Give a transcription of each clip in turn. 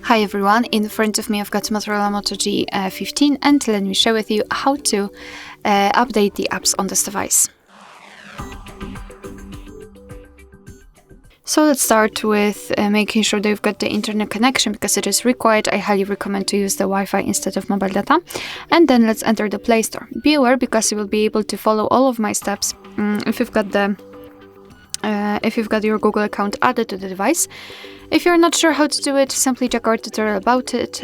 Hi everyone, in front of me I've got Motorola Moto G15 and let me share with you how to update the apps on this device. So let's start with making sure that you've got the internet connection because it is required. I highly recommend to use the Wi-Fi instead of mobile data. And then let's enter the Play Store. Be aware because you will be able to follow all of my steps if you've got your Google account added to the device. If you're not sure how to do it, simply check our tutorial about it.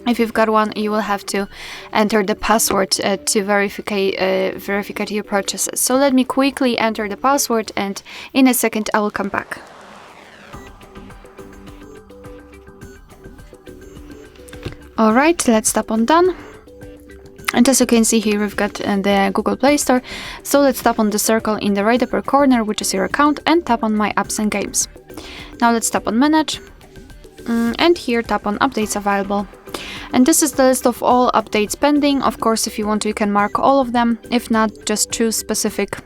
If you've got one, you will have to enter the password to verify your purchases. So let me quickly enter the password and in a second I will come back. Alright, let's tap on done. And as you can see here, we've got the Google Play Store. So let's tap on the circle in the right upper corner, which is your account, and tap on My Apps and Games. Now let's tap on Manage, and here tap on Updates Available. And this is the list of all updates pending. Of course, if you want to, you can mark all of them. If not, just choose specific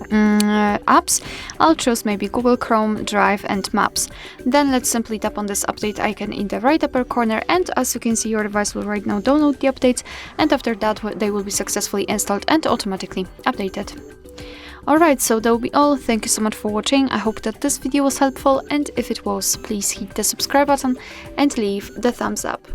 apps. I'll choose maybe Google Chrome, Drive and Maps. Then let's simply tap on this update icon in the right upper corner, and as you can see, your device will right now download the updates, and after that they will be successfully installed and automatically updated. Alright, so that will be all. Thank you so much for watching. I hope that this video was helpful, and if it was, please hit the subscribe button and leave the thumbs up.